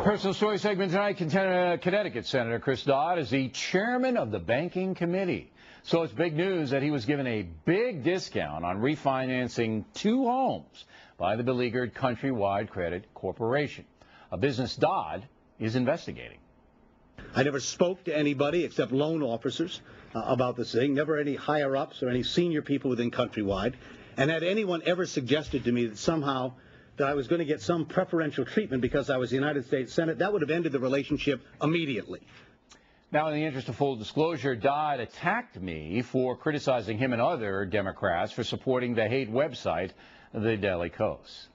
Personal story segment tonight. Connecticut Senator Chris Dodd is the chairman of the banking committee. So it's big news that he was given a big discount on refinancing 2 homes by the beleaguered Countrywide Credit Corporation, a business Dodd is investigating. I never spoke to anybody except loan officers about this thing, never any higher-ups or any senior people within Countrywide. And had anyone ever suggested to me that somehow that I was going to get some preferential treatment because I was the United States Senate, that would have ended the relationship immediately. Now, in the interest of full disclosure, Dodd attacked me for criticizing him and other Democrats for supporting the hate website, the Daily Kos.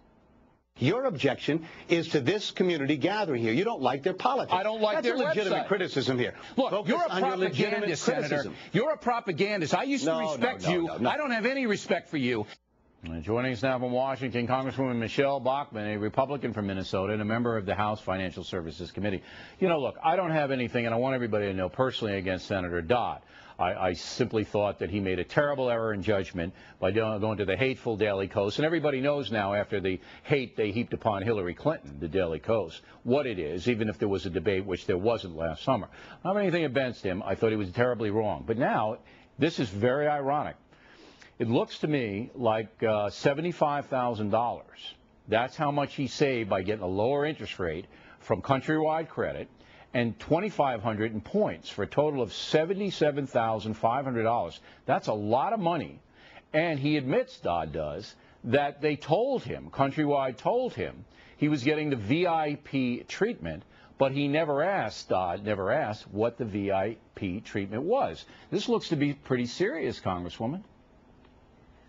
Your objection is to this community gathering here. You don't like their politics. I don't like their That's a legitimate website. criticism here. Look, Focus you're a on your legitimate propagandist, Senator. criticism. You're a propagandist. I used to respect you. I don't have any respect for you. And joining us now from Washington, Congresswoman Michele Bachmann, a Republican from Minnesota and a member of the House Financial Services Committee. You know, look, I don't have anything, and I want everybody to know personally, against Senator Dodd. I simply thought that he made a terrible error in judgment by going to the hateful Daily Kos. And everybody knows now, after the hate they heaped upon Hillary Clinton, the Daily Kos, what it is, even if there was a debate, which there wasn't last summer. I don't have anything against him. I thought he was terribly wrong. But now, this is very ironic. It looks to me like $75,000. That's how much he saved by getting a lower interest rate from Countrywide Credit, and $2,500 in points for a total of $77,500. That's a lot of money. And he admits, Dodd does, that they told him, Countrywide told him, he was getting the VIP treatment, but he never asked, Dodd never asked, what the VIP treatment was. This looks to be pretty serious, Congresswoman.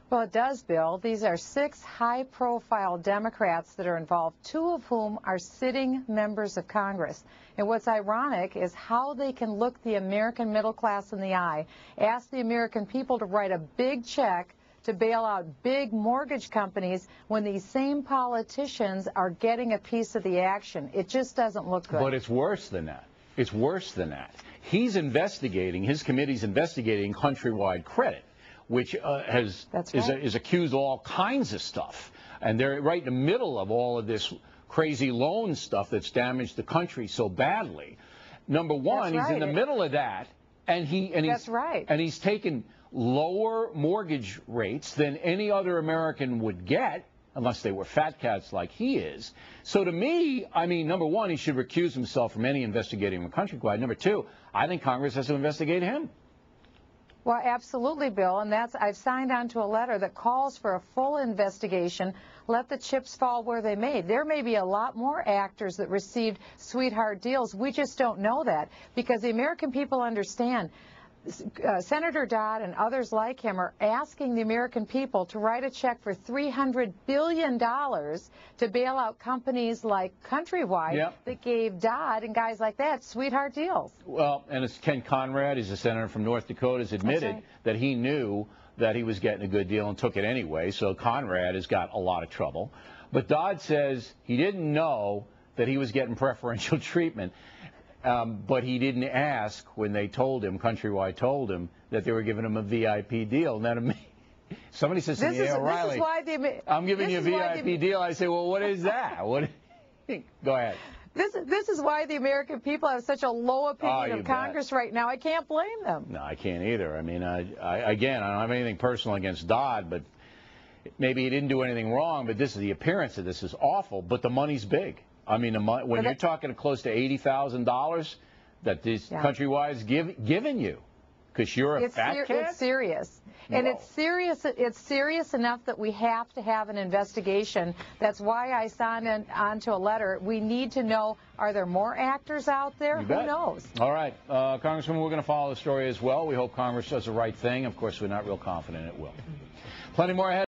Well, it does, Bill. These are 6 high-profile Democrats that are involved, 2 of whom are sitting members of Congress. And what's ironic is how they can look the American middle class in the eye, ask the American people to write a big check to bail out big mortgage companies when these same politicians are getting a piece of the action. It just doesn't look good. But it's worse than that. It's worse than that. He's investigating, his committee's investigating Countrywide Credit, which is accused of all kinds of stuff. And they're right in the middle of all of this crazy loan stuff that's damaged the country so badly. Number one, he's in the middle of that, and he's taken lower mortgage rates than any other American would get, unless they were fat cats like he is. So to me, I mean, number one, he should recuse himself from any investigating the Countrywide. Number two, I think Congress has to investigate him. Well, absolutely, Bill, and I've signed on to a letter that calls for a full investigation. Let the chips fall where they may. There may be a lot more actors that received sweetheart deals. We just don't know that, because the American people understand. Senator Dodd and others like him are asking the American people to write a check for $300 billion to bail out companies like Countrywide that gave Dodd and guys like that sweetheart deals. Well, and it's Ken Conrad, he's a senator from North Dakota, has admitted that he knew that he was getting a good deal and took it anyway, so Conrad has got a lot of trouble. But Dodd says he didn't know that he was getting preferential treatment. But he didn't ask when they told him, Countrywide told him, that they were giving him a VIP deal. Now, to me, somebody says to me, hey, O'Reilly, I'm giving you a VIP deal. I say, well, what is that? What? Go ahead. This is why the American people have such a low opinion of Congress right now. I can't blame them. No, I can't either. I mean, again, I don't have anything personal against Dodd, but maybe he didn't do anything wrong, but this is the appearance of this is awful, but the money's big. I mean, when you're talking close to $80,000 that these Countrywide's giving you, because you're a fat cat? It's serious. And it's serious enough that we have to have an investigation. That's why I signed on to a letter. We need to know, are there more actors out there? Who knows? All right. Congresswoman, we're going to follow the story as well. We hope Congress does the right thing. Of course, we're not real confident it will. Plenty more ahead.